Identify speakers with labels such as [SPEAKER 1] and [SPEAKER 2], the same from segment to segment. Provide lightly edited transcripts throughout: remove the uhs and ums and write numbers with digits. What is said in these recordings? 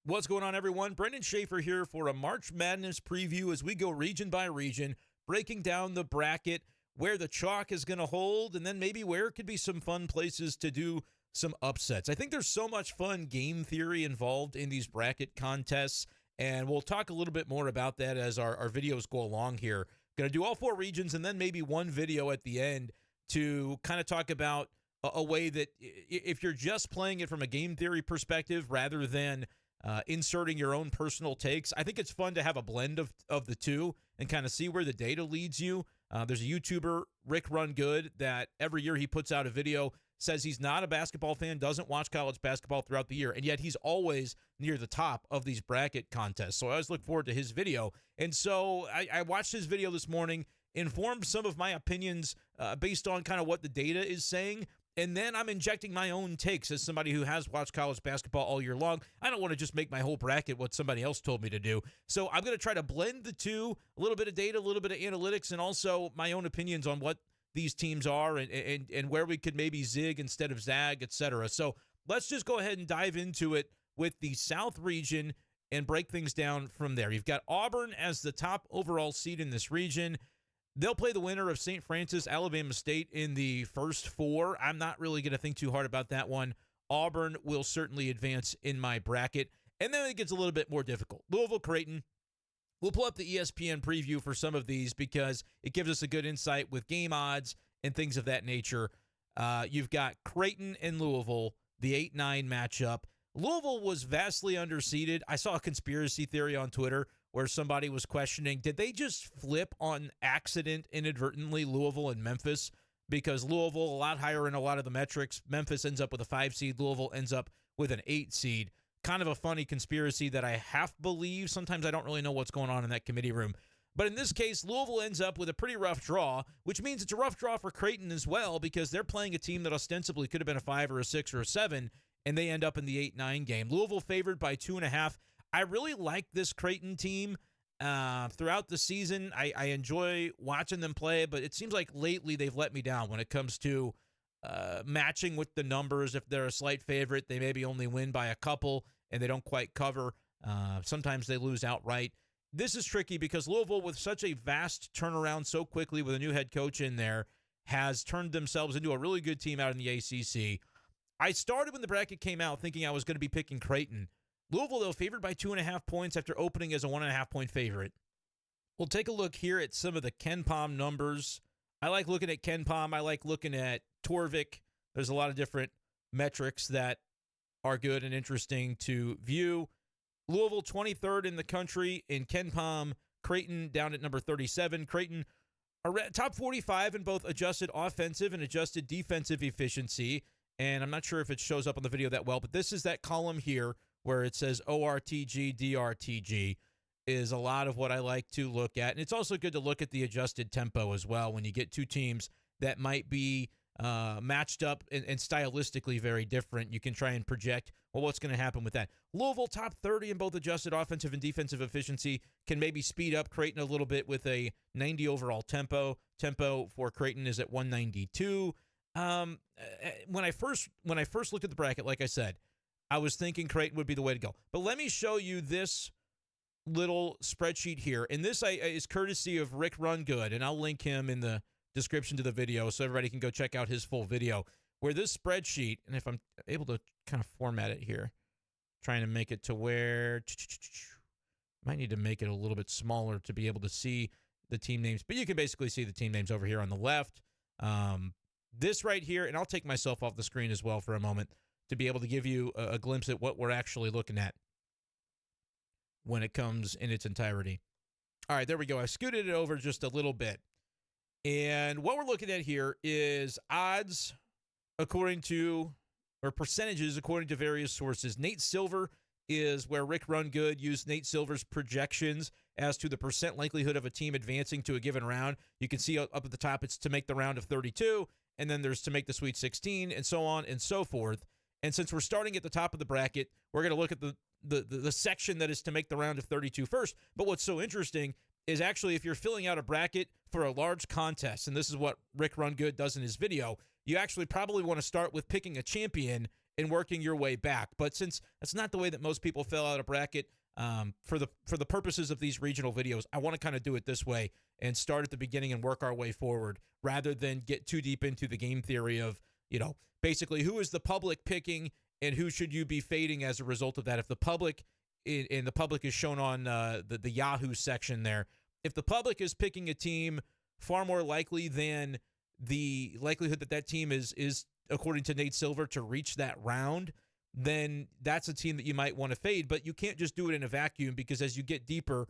[SPEAKER 1] What's going on, everyone? Brenden Schaeffer here for a March Madness preview as we go region by region, breaking down the bracket, where the chalk is going to hold, and then maybe where could be some fun places to do some upsets. I think there's so much fun game theory involved in these bracket contests, and we'll talk a little bit more about that as our videos go along here. Going to do all four regions and then maybe one video at the end to kind of talk about a way that if you're just playing it from a game theory perspective rather than inserting your own personal takes, I think it's fun to have a blend of the two and kind of see where the data leads you. There's a YouTuber, Rick Run Good, that every year he puts out a video, says he's not a basketball fan, doesn't watch college basketball throughout the year, and yet he's always near the top of these bracket contests. So I always look forward to his video. And so I watched his video this morning, informed some of my opinions based on kind of what the data is saying, and then I'm injecting my own takes as somebody who has watched college basketball all year long. I don't want to just make my whole bracket what somebody else told me to do. So I'm going to try to blend the two, a little bit of data, a little bit of analytics, and also my own opinions on what these teams are and where we could maybe zig instead of zag, etc. So let's just go ahead and dive into it with the South region and break things down from there. You've got Auburn as the top overall seed in this region. They'll play the winner of St. Francis, Alabama State in the first four. I'm not really going to think too hard about that one. Auburn will certainly advance in my bracket. And then it gets a little bit more difficult. Louisville, Creighton. We'll pull up the ESPN preview for some of these because it gives us a good insight with game odds and things of that nature. You've got Creighton and Louisville, the 8-9 matchup. Louisville was vastly underseeded. I saw a conspiracy theory on Twitter where somebody was questioning, did they just flip on accident inadvertently Louisville and Memphis? Because Louisville, a lot higher in a lot of the metrics. Memphis ends up with a 5 seed. Louisville ends up with an 8 seed. Kind of a funny conspiracy that I half believe. Sometimes I don't really know what's going on in that committee room. But in this case, Louisville ends up with a pretty rough draw, which means it's a rough draw for Creighton as well because they're playing a team that ostensibly could have been a 5 or a 6 or a 7, and they end up in the 8-9 game. Louisville favored by 2.5. I really like this Creighton team throughout the season. I enjoy watching them play, but it seems like lately they've let me down when it comes to matching with the numbers. If they're a slight favorite, they maybe only win by a couple, and they don't quite cover. Sometimes they lose outright. This is tricky because Louisville, with such a vast turnaround so quickly with a new head coach in there, has turned themselves into a really good team out in the ACC. I started when the bracket came out thinking I was going to be picking Creighton. Louisville, though, favored by 2.5 points after opening as a 1.5-point favorite. We'll take a look here at some of the KenPom numbers. I like looking at KenPom. I like looking at Torvik. There's a lot of different metrics that are good and interesting to view. Louisville, 23rd in the country in KenPom. Creighton down at number 37. Creighton are top 45 in both adjusted offensive and adjusted defensive efficiency. And I'm not sure if it shows up on the video that well, but this is that column here where it says ORTG, DRTG is a lot of what I like to look at. And it's also good to look at the adjusted tempo as well when you get two teams that might be matched up and stylistically very different. You can try and project, well, what's going to happen with that. Louisville, top 30 in both adjusted offensive and defensive efficiency, can maybe speed up Creighton a little bit with a 90 overall tempo. Tempo for Creighton is at 192. When I first looked at the bracket, like I said, I was thinking Creighton would be the way to go. But let me show you this little spreadsheet here. And this is courtesy of Rick Run Good, and I'll link him in the description to the video so everybody can go check out his full video, where this spreadsheet, and if I'm able to kind of format it here, trying to make it to where, might need to make it a little bit smaller to be able to see the team names, but you can basically see the team names over here on the left. This right here, and I'll take myself off the screen as well for a moment to be able to give you a glimpse at what we're actually looking at when it comes in its entirety. All right, there we go. I scooted it over just a little bit. And what we're looking at here is odds according to, or percentages according to various sources. Nate Silver is where Rick Run Good used Nate Silver's projections as to the percent likelihood of a team advancing to a given round. You can see up at the top, it's to make the round of 32, and then there's to make the Sweet 16, and so on and so forth. And since we're starting at the top of the bracket, we're going to look at the section that is to make the round of 32 first. But what's so interesting is actually if you're filling out a bracket for a large contest, and this is what Rick Run Good does in his video, you actually probably want to start with picking a champion and working your way back. But since that's not the way that most people fill out a bracket, for the purposes of these regional videos, I want to kind of do it this way and start at the beginning and work our way forward rather than get too deep into the game theory of, basically who is the public picking and who should you be fading as a result of that. If the public, and the public is shown on the Yahoo section there, if the public is picking a team far more likely than the likelihood that that team is according to Nate Silver, to reach that round, then that's a team that you might want to fade. But you can't just do it in a vacuum, because as you get deeper,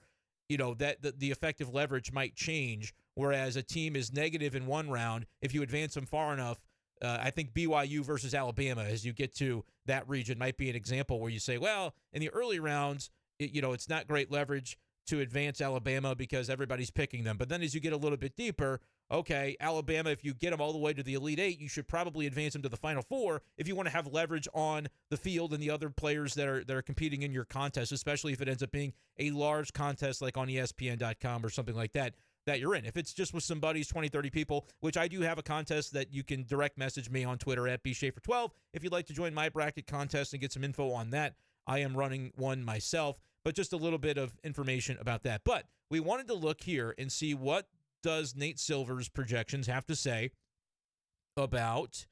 [SPEAKER 1] that the effective leverage might change. Whereas a team is negative in one round, if you advance them far enough, I think BYU versus Alabama, as you get to that region, might be an example where you say, well, in the early rounds, it's not great leverage to advance Alabama because everybody's picking them. But then as you get a little bit deeper, okay, Alabama, if you get them all the way to the Elite Eight, you should probably advance them to the Final Four if you want to have leverage on the field and the other players that are competing in your contest, especially if it ends up being a large contest like on ESPN.com or something like that you're in. If it's just with some buddies, 20, 30 people, which I do have a contest that you can direct message me on Twitter at b-schaefer12 if you'd like to join my bracket contest and get some info on that. I am running one myself, but just a little bit of information about that. But we wanted to look here and see what does Nate Silver's projections have to say about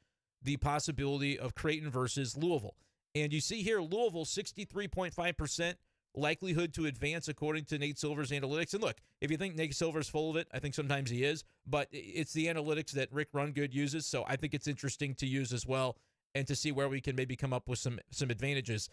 [SPEAKER 1] the possibility of Creighton versus Louisville. And you see here, Louisville, 63.5% likelihood to advance according to Nate Silver's analytics. And look, if you think Nate Silver's full of it, I think sometimes he is, but it's the analytics that Rick Rungood uses, so I think it's interesting to use as well and to see where we can maybe come up with some advantages.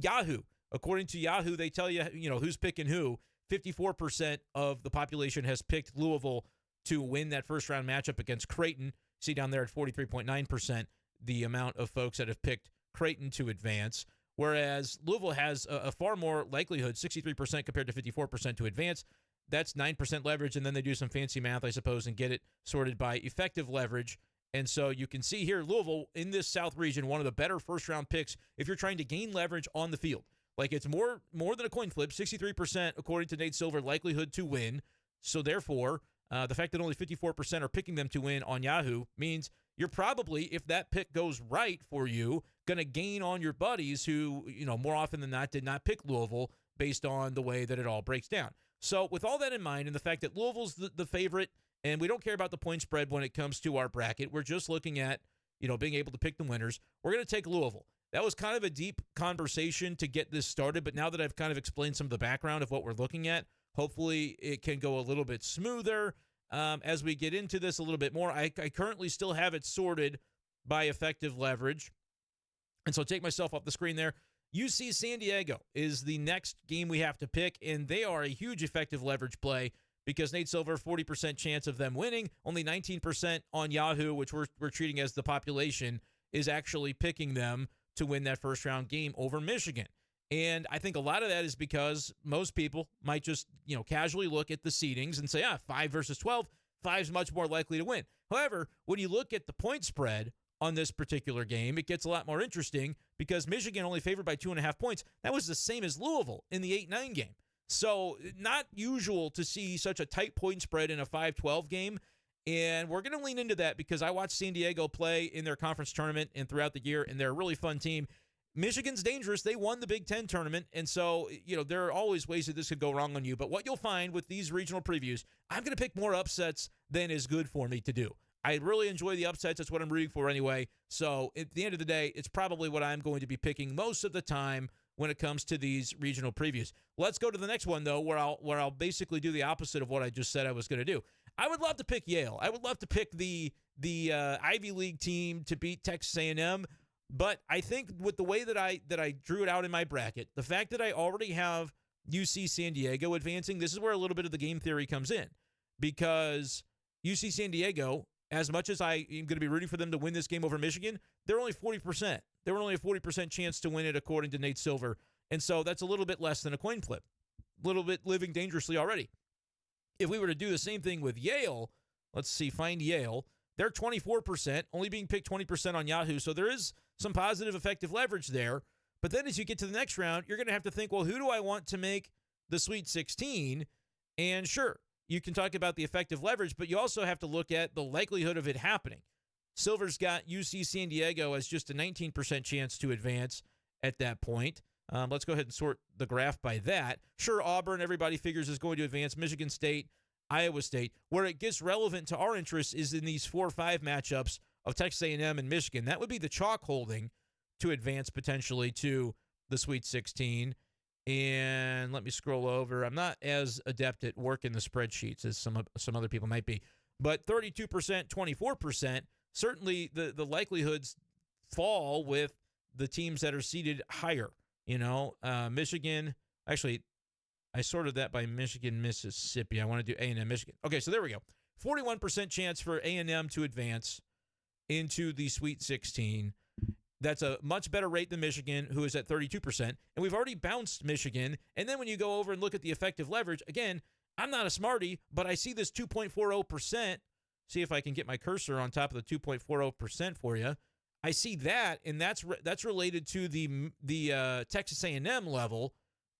[SPEAKER 1] Yahoo, according to Yahoo, they tell you, who's picking who. 54% of the population has picked Louisville to win that first-round matchup against Creighton. See down there at 43.9%, the amount of folks that have picked Creighton to advance, whereas Louisville has a far more likelihood, 63% compared to 54% to advance. That's 9% leverage, and then they do some fancy math, I suppose, and get it sorted by effective leverage. And so you can see here, Louisville, in this South region, one of the better first-round picks if you're trying to gain leverage on the field. Like, it's more than a coin flip, 63% according to Nate Silver, likelihood to win. So therefore, the fact that only 54% are picking them to win on Yahoo means you're probably, if that pick goes right for you, going to gain on your buddies who, more often than not did not pick Louisville based on the way that it all breaks down. So with all that in mind, and the fact that Louisville's the favorite, and we don't care about the point spread when it comes to our bracket, we're just looking at, being able to pick the winners, we're going to take Louisville. That was kind of a deep conversation to get this started, but now that I've kind of explained some of the background of what we're looking at, hopefully it can go a little bit smoother as we get into this a little bit more. I currently still have it sorted by effective leverage, and so take myself off the screen there. UC San Diego is the next game we have to pick, and they are a huge effective leverage play because Nate Silver, 40% chance of them winning, only 19% on Yahoo, which we're treating as the population, is actually picking them to win that first-round game over Michigan. And I think a lot of that is because most people might just, casually look at the seedings and say, 5 versus 12, 5's much more likely to win. However, when you look at the point spread on this particular game, it gets a lot more interesting because Michigan only favored by 2.5 points. That was the same as Louisville in the 8-9 game. So not usual to see such a tight point spread in a 5-12 game. And we're going to lean into that because I watched San Diego play in their conference tournament and throughout the year, and they're a really fun team. Michigan's dangerous. They won the Big Ten tournament, and so, there are always ways that this could go wrong on you. But what you'll find with these regional previews, I'm going to pick more upsets than is good for me to do. I really enjoy the upsets. That's what I'm rooting for anyway. So at the end of the day, it's probably what I'm going to be picking most of the time when it comes to these regional previews. Let's go to the next one, though, where I'll basically do the opposite of what I just said I was going to do. I would love to pick Yale. I would love to pick the Ivy League team to beat Texas A&M, but I think with the way that I drew it out in my bracket, the fact that I already have UC San Diego advancing, this is where a little bit of the game theory comes in, because UC San Diego, as much as I am going to be rooting for them to win this game over Michigan, they're only 40%. They were only a 40% chance to win it according to Nate Silver, and so that's a little bit less than a coin flip, a little bit living dangerously already. If we were to do the same thing with Yale, let's see, find Yale. They're 24%, only being picked 20% on Yahoo, so there is some positive effective leverage there. But then as you get to the next round, you're going to have to think, well, who do I want to make the Sweet 16? And sure, you can talk about the effective leverage, but you also have to look at the likelihood of it happening. Silver's got UC San Diego as just a 19% chance to advance at that point. Let's go ahead and sort the graph by that. Sure, Auburn, everybody figures, is going to advance. Michigan State, Iowa State. Where it gets relevant to our interests is in these 4 or 5 matchups of Texas A&M and Michigan. That would be the chalk holding to advance potentially to the Sweet 16. And let me scroll over. I'm not as adept at working the spreadsheets as some other people might be. But 32%, 24%, certainly the likelihoods fall with the teams that are seated higher. Michigan, actually, I sorted that by Michigan, Mississippi. I want to do A&M, Michigan. Okay, so there we go. 41% chance for A&M to advance into the Sweet 16. That's a much better rate than Michigan, who is at 32%. And we've already bounced Michigan. And then when you go over and look at the effective leverage, again, I'm not a smarty, but I see this 2.40%. See if I can get my cursor on top of the 2.40% for you. I see that, and that's related to the Texas A&M level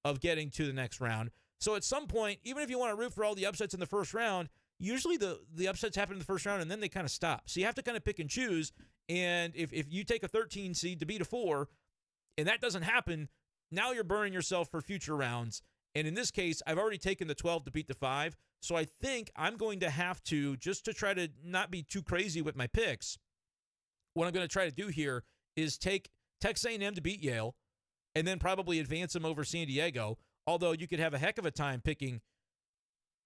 [SPEAKER 1] of getting to the next round. So at some point, even if you want to root for all the upsets in the first round, usually the upsets happen in the first round, and then they kind of stop. So you have to kind of pick and choose. And if you take a 13 seed to beat a 4, and that doesn't happen, now you're burning yourself for future rounds. And in this case, I've already taken the 12 to beat the 5. So I think I'm going to have to, just to try to not be too crazy with my picks, what I'm going to try to do here is take Texas A&M to beat Yale and then probably advance them over San Diego, although you could have a heck of a time picking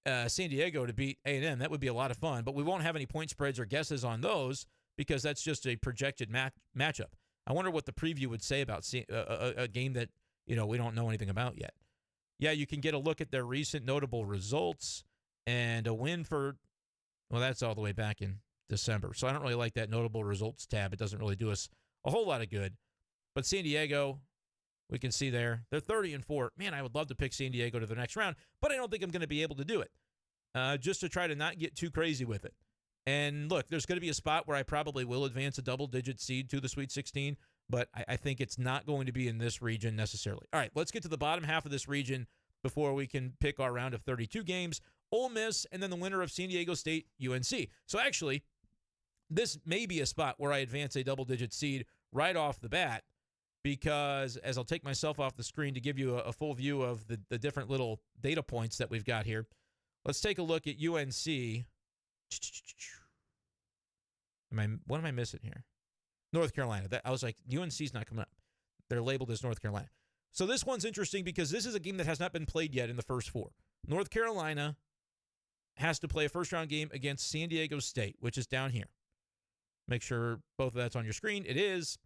[SPEAKER 1] San Diego to beat A&M. That would be a lot of fun, but we won't have any point spreads or guesses on those because that's just a projected matchup. I wonder what the preview would say about a game that we don't know anything about yet. Yeah, you can get a look at their recent notable results and a win for, well, that's all the way back in December. So I don't really like that notable results tab. It doesn't really do us a whole lot of good. But San Diego, we can see there, they're 30-4. Man, I would love to pick San Diego to the next round, but I don't think I'm going to be able to do it. Just to try to not get too crazy with it. And look, there's going to be a spot where I probably will advance a double-digit seed to the Sweet 16, but I think it's not going to be in this region necessarily. All right, let's get to the bottom half of this region before we can pick our round of 32 games. Ole Miss, and then the winner of San Diego State, UNC. So actually, this may be a spot where I advance a double-digit seed right off the bat because, as I'll take myself off the screen to give you a full view of the different little data points that we've got here, let's take a look at UNC. What am I missing here? North Carolina. I was like, UNC's not coming up. They're labeled as North Carolina. So this one's interesting because this is a game that has not been played yet in the first 4. North Carolina has to play a first-round game against San Diego State, which is down here. Make sure both of that's on your screen. It is.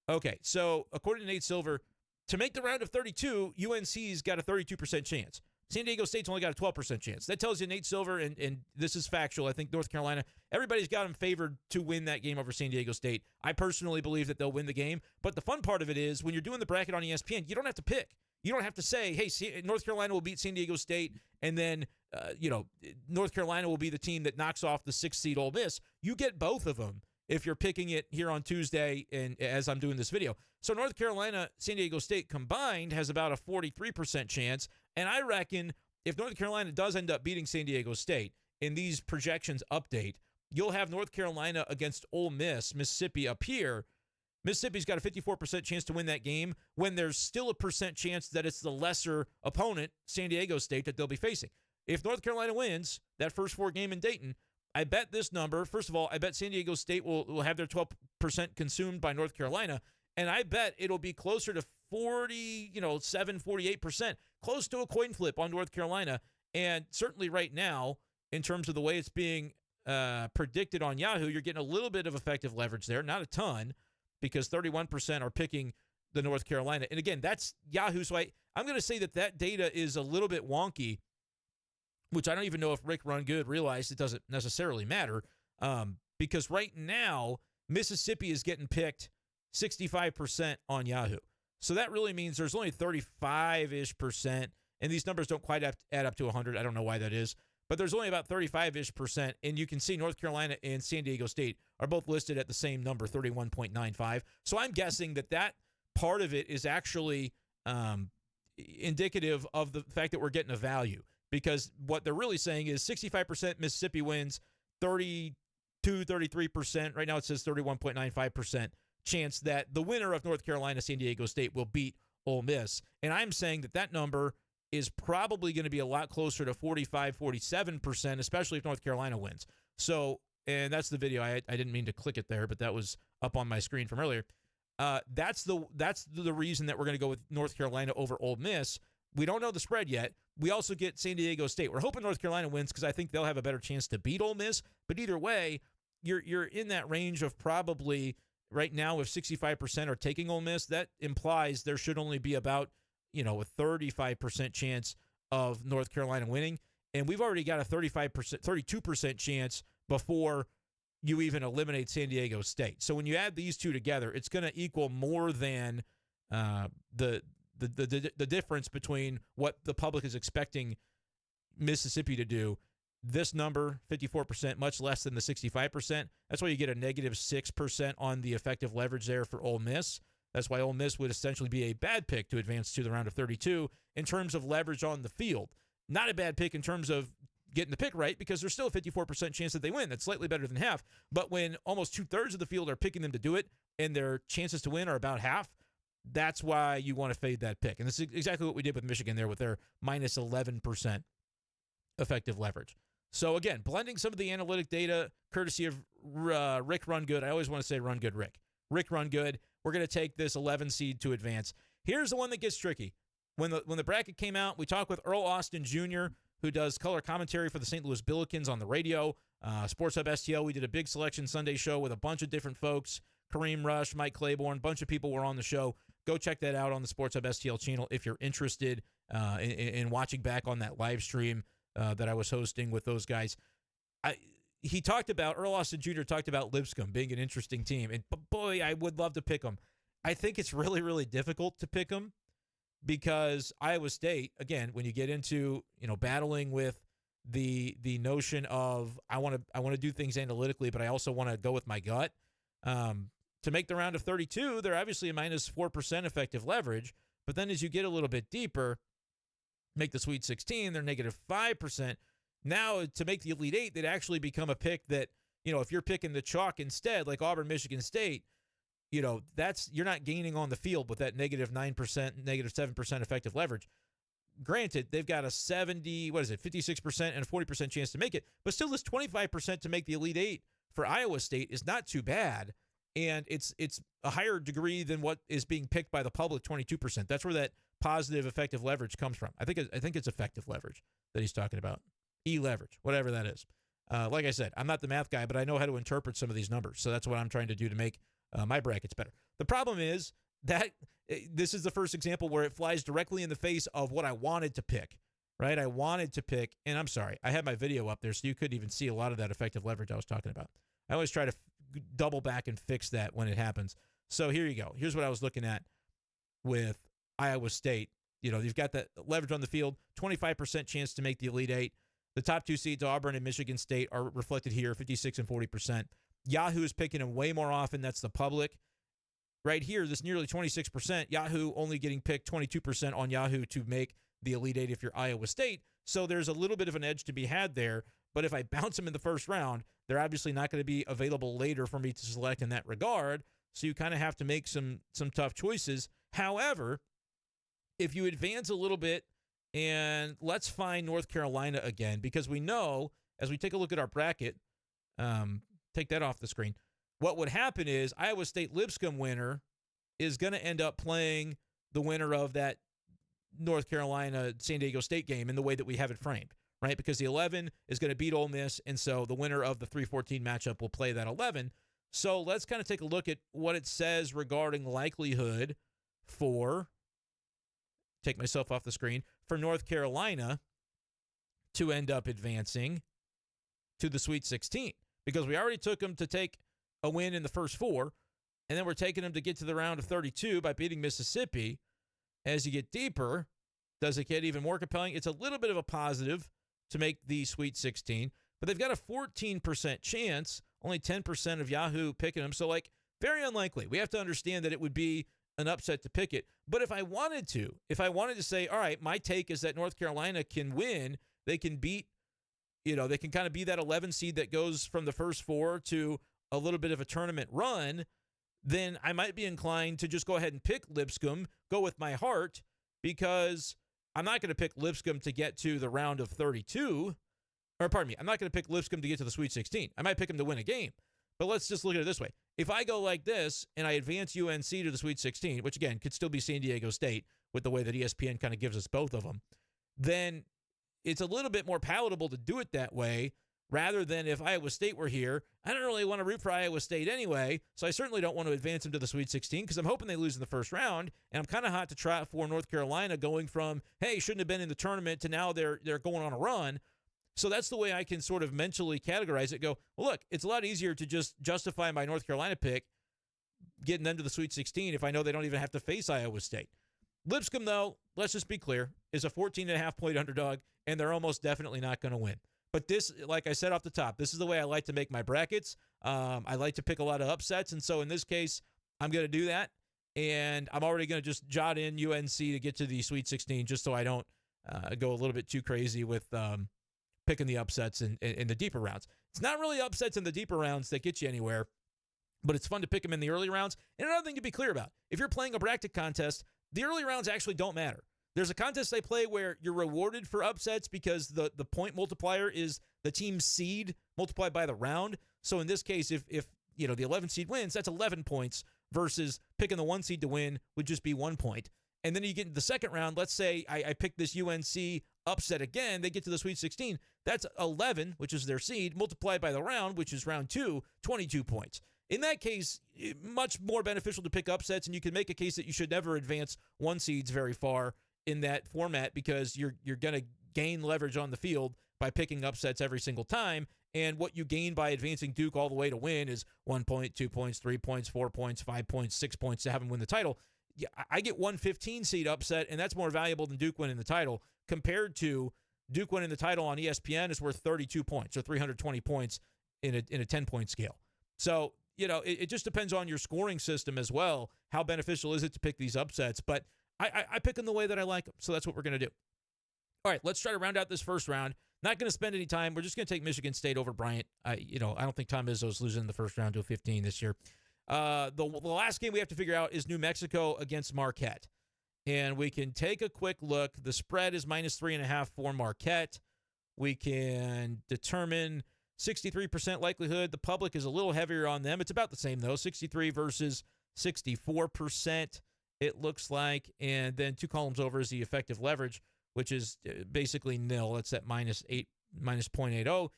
[SPEAKER 1] Okay, so according to Nate Silver, to make the round of 32, UNC's got a 32% chance. San Diego State's only got a 12% chance. That tells you Nate Silver, and this is factual, I think North Carolina, everybody's got them favored to win that game over San Diego State. I personally believe that they'll win the game, but the fun part of it is when you're doing the bracket on ESPN, you don't have to pick. You don't have to say, hey, North Carolina will beat San Diego State, and then, North Carolina will be the team that knocks off the 6th seed Ole Miss. You get both of them if you're picking it here on Tuesday and as I'm doing this video. So North Carolina, San Diego State combined has about a 43% chance, and I reckon if North Carolina does end up beating San Diego State in these projections update, you'll have North Carolina against Ole Miss, Mississippi up here. Mississippi's got a 54% chance to win that game when there's still a percent chance that it's the lesser opponent, San Diego State, that they'll be facing. If North Carolina wins that first 4 game in Dayton, I bet this number, first of all, I bet San Diego State will have their 12% consumed by North Carolina, and I bet it'll be closer to 48%, close to a coin flip on North Carolina. And certainly right now, in terms of the way it's being predicted on Yahoo, you're getting a little bit of effective leverage there, not a ton, because 31% are picking the North Carolina. And again, that's Yahoo, so I'm going to say that data is a little bit wonky, which I don't even know if Rick Rungood realized it doesn't necessarily matter, because right now, Mississippi is getting picked 65% on Yahoo. So that really means there's only 35-ish%, and these numbers don't quite add up to 100. I don't know why that is, but there's only about 35-ish%, and you can see North Carolina and San Diego State are both listed at the same number, 31.95. So I'm guessing that part of it is actually indicative of the fact that we're getting a value, because what they're really saying is 65% Mississippi wins, 35% 33%. Right now it says 31.95% chance that the winner of North Carolina, San Diego State will beat Ole Miss. And I'm saying that number is probably going to be a lot closer to 45, 47%, especially if North Carolina wins. So, and that's the video. I didn't mean to click it there, but that was up on my screen from earlier. That's the reason that we're going to go with North Carolina over Ole Miss. We don't know the spread yet. We also get San Diego State. We're hoping North Carolina wins because I think they'll have a better chance to beat Ole Miss. But either way, you're in that range of probably right now if 65% are taking Ole Miss, that implies there should only be about, a 35% chance of North Carolina winning. And we've already got a 32% chance before you even eliminate San Diego State. So when you add these two together, it's going to equal more than the difference between what the public is expecting Mississippi to do. This number, 54%, much less than the 65%. That's why you get a negative 6% on the effective leverage there for Ole Miss. That's why Ole Miss would essentially be a bad pick to advance to the round of 32 in terms of leverage on the field. Not a bad pick in terms of getting the pick right because there's still a 54% chance that they win. That's slightly better than half. But when almost 2/3 of the field are picking them to do it and their chances to win are about half, that's why you want to fade that pick. And this is exactly what we did with Michigan there with their minus 11% effective leverage. So, again, blending some of the analytic data courtesy of Rick Rungood. I always want to say Rungood Rick. Rick Rungood. We're going to take this 11 seed to advance. Here's the one that gets tricky. When the bracket came out, we talked with Earl Austin Jr., who does color commentary for the St. Louis Billikens on the radio. Sports Hub STL, we did a big selection Sunday show with a bunch of different folks. Kareem Rush, Mike Claiborne, a bunch of people were on the show. Go check that out on the Sports Hub STL channel if you're interested in watching back on that live stream that I was hosting with those guys. Earl Austin Jr. talked about Lipscomb being an interesting team. And boy, I would love to pick them. I think it's really, really difficult to pick them because Iowa State, again, when you get into, battling with the notion of I want to do things analytically, but I also want to go with my gut. To make the round of 32, they're obviously a minus 4% effective leverage. But then as you get a little bit deeper, make the Sweet 16, they're negative 5%. Now, to make the Elite Eight, they'd actually become a pick that, if you're picking the chalk instead, like Auburn, Michigan State, you're not gaining on the field with that negative 9%, negative 7% effective leverage. Granted, they've got a 56% and a 40% chance to make it, but still this 25% to make the Elite Eight for Iowa State is not too bad. And it's a higher degree than what is being picked by the public, 22%. That's where that positive effective leverage comes from. I think it's effective leverage that he's talking about. E-leverage, whatever that is. Like I said, I'm not the math guy, but I know how to interpret some of these numbers. So that's what I'm trying to do to make my brackets better. The problem is that this is the first example where it flies directly in the face of what I wanted to pick, right? I wanted to pick, and I'm sorry, I had my video up there, so you couldn't even see a lot of that effective leverage I was talking about. I always try to double back and fix that when it happens. So here you go. Here's what I was looking at with Iowa State. You've got that leverage on the field, 25% chance to make the Elite Eight. The top two seeds, Auburn and Michigan State, are reflected here, 56 and 40%. Yahoo is picking them way more often. That's the public. Right here, this nearly 26%, Yahoo only getting picked 22% on Yahoo to make the Elite Eight if you're Iowa State. So there's a little bit of an edge to be had there. But if I bounce them in the first round, they're obviously not going to be available later for me to select in that regard. So you kind of have to make some tough choices. However, if you advance a little bit, and let's find North Carolina again, because we know, as we take a look at our bracket, take that off the screen, what would happen is Iowa State Lipscomb winner is going to end up playing the winner of that North Carolina San Diego State game in the way that we have it framed, right? Because the 11 is going to beat Ole Miss, and so the winner of the 3-14 matchup will play that 11. So let's kind of take a look at what it says regarding likelihood for, take myself off the screen, for North Carolina to end up advancing to the Sweet 16. Because we already took them to take a win in the first four, and then we're taking them to get to the round of 32 by beating Mississippi. As you get deeper, does it get even more compelling? It's a little bit of a positive to make the Sweet 16, but they've got a 14% chance, only 10% of Yahoo picking them. So, very unlikely. We have to understand that it would be an upset to pick it. But if I wanted to say, all right, my take is that North Carolina can win, they can beat they can kind of be that 11 seed that goes from the first four to a little bit of a tournament run, then I might be inclined to just go ahead and pick Lipscomb, go with my heart, because I'm not going to pick Lipscomb to get to the round of 32. Or pardon me, I'm not going to pick Lipscomb to get to the Sweet 16. I might pick him to win a game. But let's just look at it this way. If I go like this and I advance UNC to the Sweet 16, which again could still be San Diego State with the way that ESPN kind of gives us both of them, then it's a little bit more palatable to do it that way rather than if Iowa State were here. I don't really want to root for Iowa State anyway, so I certainly don't want to advance them to the Sweet 16 because I'm hoping they lose in the first round, and I'm kind of hot to trot for North Carolina going from, hey, shouldn't have been in the tournament to now they're going on a run. So that's the way I can sort of mentally categorize it. Go, well, look, it's a lot easier to just justify my North Carolina pick, getting them to the Sweet 16 if I know they don't even have to face Iowa State. Lipscomb, though, let's just be clear, is a 14.5-point underdog, and they're almost definitely not going to win. But this, like I said off the top, this is the way I like to make my brackets. I like to pick a lot of upsets, and so in this case, I'm going to do that, and I'm already going to just jot in UNC to get to the Sweet 16 just so I don't go a little bit too crazy with picking the upsets in the deeper rounds. It's not really upsets in the deeper rounds that get you anywhere, but it's fun to pick them in the early rounds. And another thing to be clear about, if you're playing a bracket contest, the early rounds actually don't matter. There's a contest they play where you're rewarded for upsets because the point multiplier is the team's seed multiplied by the round. So in this case, if the 11 seed wins, that's 11 points versus picking the 1 seed to win would just be 1 point. And then you get into the second round. Let's say I pick this UNC upset again. They get to the Sweet 16. That's 11, which is their seed, multiplied by the round, which is round 2, 22 points. In that case, much more beneficial to pick upsets, and you can make a case that you should never advance 1 seeds very far in that format because you're going to gain leverage on the field by picking upsets every single time. And what you gain by advancing Duke all the way to win is 1 point, 2 points, 3 points, 4 points, 5 points, 6 points to have them win the title. Yeah, I get 1 15-seed upset, and that's more valuable than Duke winning the title compared to Duke winning the title on ESPN is worth 32 points or 320 points in a 10-point scale. So, it just depends on your scoring system as well. How beneficial is it to pick these upsets? But I pick them the way that I like them, so that's what we're going to do. All right, let's try to round out this first round. Not going to spend any time. We're just going to take Michigan State over Bryant. I don't think Tom Izzo is losing in the first round to a 15 this year. The last game we have to figure out is New Mexico against Marquette. And we can take a quick look. The spread is -3.5 for Marquette. We can determine 63% likelihood. The public is a little heavier on them. It's about the same, though. 63 versus 64%, it looks like. And then 2 columns over is the effective leverage, which is basically nil. It's at -0.80.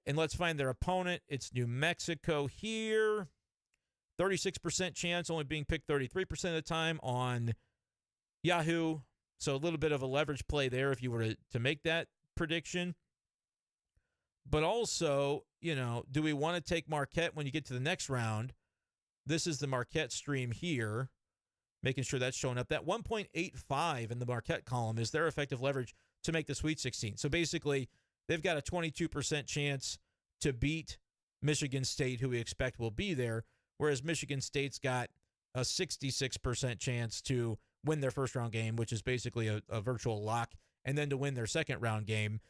[SPEAKER 1] And let's find their opponent. It's New Mexico here. 36% chance, only being picked 33% of the time on Yahoo. So a little bit of a leverage play there if you were to make that prediction. But also, do we want to take Marquette when you get to the next round? This is the Marquette stream here, making sure that's showing up. That 1.85 in the Marquette column is their effective leverage to make the Sweet 16. So basically, they've got a 22% chance to beat Michigan State, who we expect will be there, whereas Michigan State's got a 66% chance to win their first round game, which is basically a virtual lock, and then to win their second round game.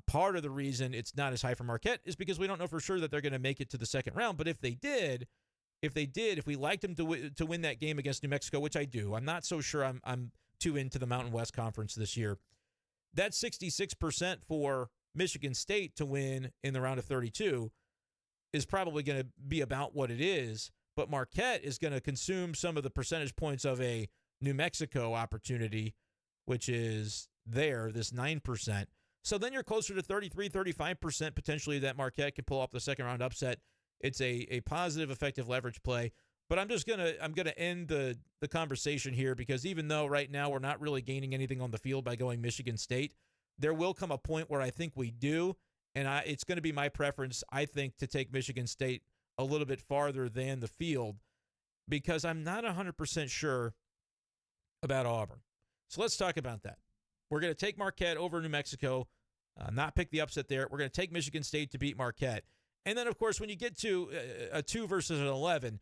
[SPEAKER 1] Part of the reason it's not as high for Marquette is because we don't know for sure that they're going to make it to the second round. But if we liked them to win that game against New Mexico, which I do, I'm not so sure I'm too into the Mountain West Conference this year. That 66% for Michigan State to win in the round of 32 is probably going to be about what it is. But Marquette is going to consume some of the percentage points of a New Mexico opportunity, which is this 9%. So then you're closer to 33, 35% potentially that Marquette can pull off the second round upset. It's a positive, effective leverage play. But I'm gonna end the conversation here because even though right now we're not really gaining anything on the field by going Michigan State, there will come a point where I think we do, and it's going to be my preference, I think, to take Michigan State a little bit farther than the field because I'm not 100% sure about Auburn. So let's talk about that. We're going to take Marquette over New Mexico, not pick the upset there. We're going to take Michigan State to beat Marquette. And then, of course, when you get to a 2 versus an 11,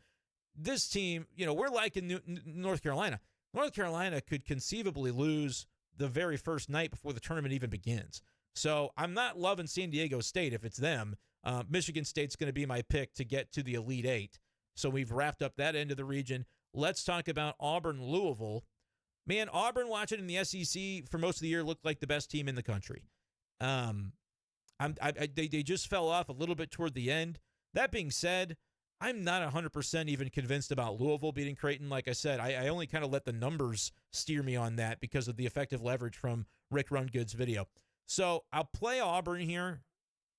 [SPEAKER 1] this team, we're like in North Carolina. North Carolina could conceivably lose the very first night before the tournament even begins. So I'm not loving San Diego State if it's them. Michigan State's going to be my pick to get to the Elite Eight. So we've wrapped up that end of the region. Let's talk about Auburn-Louisville. Man, Auburn, watching in the SEC for most of the year, looked like the best team in the country. They just fell off a little bit toward the end. That being said, I'm not 100% even convinced about Louisville beating Creighton. Like I said, I only kind of let the numbers steer me on that because of the effective leverage from Rick Rungood's video. So I'll play Auburn here.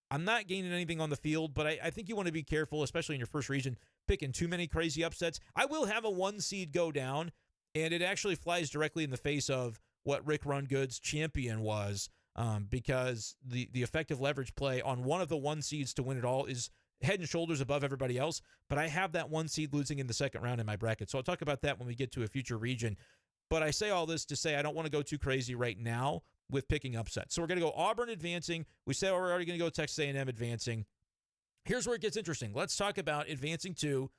[SPEAKER 1] I'm not gaining anything on the field, but I think you want to be careful, especially in your first region, picking too many crazy upsets. I will have a 1 seed go down, and it actually flies directly in the face of what Rick Rungood's champion was, because the effective leverage play on one of the 1 seeds to win it all is head and shoulders above everybody else. But I have that 1 seed losing in the second round in my bracket. So I'll talk about that when we get to a future region. But I say all this to say I don't want to go too crazy right now with picking upsets. So we're going to go Auburn advancing. We said we're already going to go Texas A&M advancing. Here's where it gets interesting. Let's talk about advancing to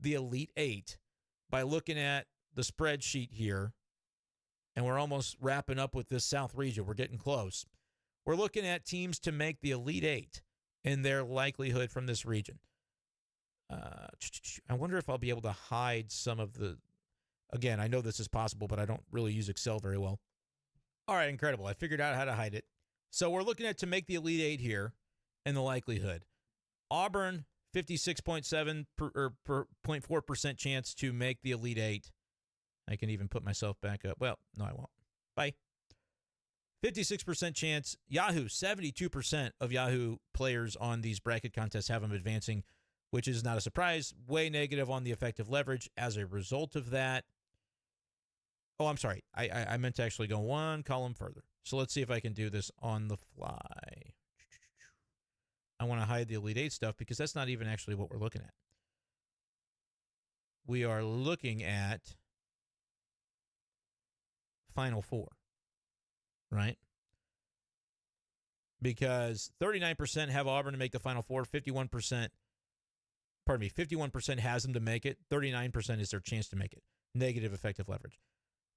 [SPEAKER 1] the Elite Eight by looking at the spreadsheet here. And we're almost wrapping up with this South region. We're getting close. We're looking at teams to make the Elite Eight and their likelihood from this region. I wonder if I'll be able to hide some of the... Again, I know this is possible, but I don't really use Excel very well. All right, incredible. I figured out how to hide it. So we're looking at to make the Elite Eight here and the likelihood. Auburn, 56.4% chance to make the Elite Eight. I can even put myself back up. Well, no, I won't. Bye. 56% chance. Yahoo, 72% of Yahoo players on these bracket contests have them advancing, which is not a surprise. Way negative on the effective leverage as a result of that. Oh, I'm sorry. I meant to actually go one column further. So let's see if I can do this on the fly. I want to hide the Elite Eight stuff because that's not even actually what we're looking at. We are looking at Final Four, right? Because 39% have Auburn to make the Final Four, 51% has them to make it, 39% is their chance to make it. Negative effective leverage.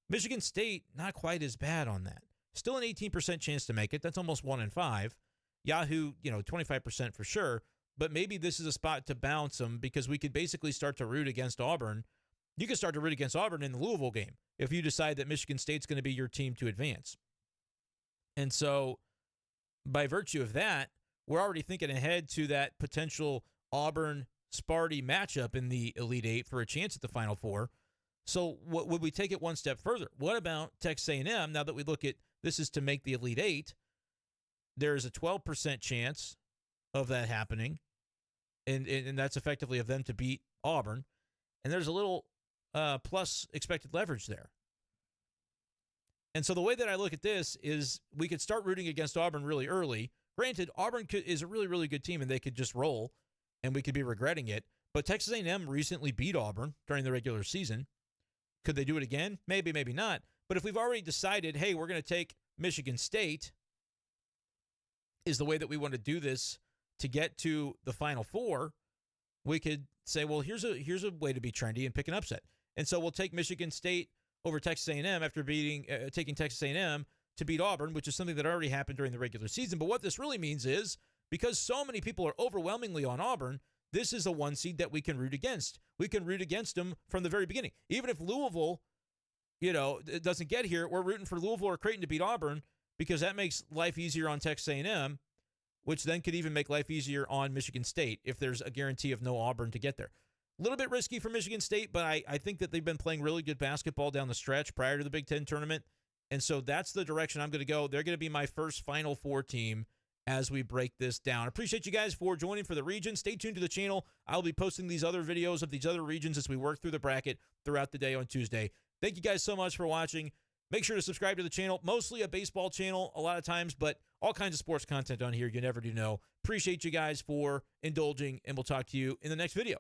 [SPEAKER 1] Michigan State, not quite as bad on that. Still an 18% chance to make it. That's almost 1 in 5. Yahoo, 25% for sure. But maybe this is a spot to bounce them because we could basically start to root against Auburn. You can start to root against Auburn in the Louisville game if you decide that Michigan State's going to be your team to advance. And so by virtue of that, we're already thinking ahead to that potential Auburn-Sparty matchup in the Elite Eight for a chance at the Final Four. So would we take it one step further? What about Texas A&M? Now that we look at this is to make the Elite Eight, there is a 12% chance of that happening, and that's effectively of them to beat Auburn. And there's a little plus expected leverage there. And so the way that I look at this is we could start rooting against Auburn really early. Granted, Auburn is a really, really good team, and they could just roll, and we could be regretting it. But Texas A&M recently beat Auburn during the regular season. Could they do it again? Maybe, maybe not. But if we've already decided, hey, we're going to take Michigan State is the way that we want to do this to get to the Final Four, we could say, well, here's a way to be trendy and pick an upset. And so we'll take Michigan State over Texas A&M after taking Texas A&M to beat Auburn, which is something that already happened during the regular season. But what this really means is because so many people are overwhelmingly on Auburn, this is a 1 seed that we can root against. We can root against them from the very beginning. Even if Louisville, it doesn't get here, we're rooting for Louisville or Creighton to beat Auburn because that makes life easier on Texas A&M, which then could even make life easier on Michigan State if there's a guarantee of no Auburn to get there. A little bit risky for Michigan State, but I think that they've been playing really good basketball down the stretch prior to the Big Ten tournament, and so that's the direction I'm going to go. They're going to be my first Final Four team as we break this down. Appreciate you guys for joining for the region. Stay tuned to the channel. I'll be posting these other videos of these other regions as we work through the bracket throughout the day on Tuesday. Thank you guys so much for watching. Make sure to subscribe to the channel. Mostly a baseball channel a lot of times, but all kinds of sports content on here. You never do know. Appreciate you guys for indulging, and we'll talk to you in the next video.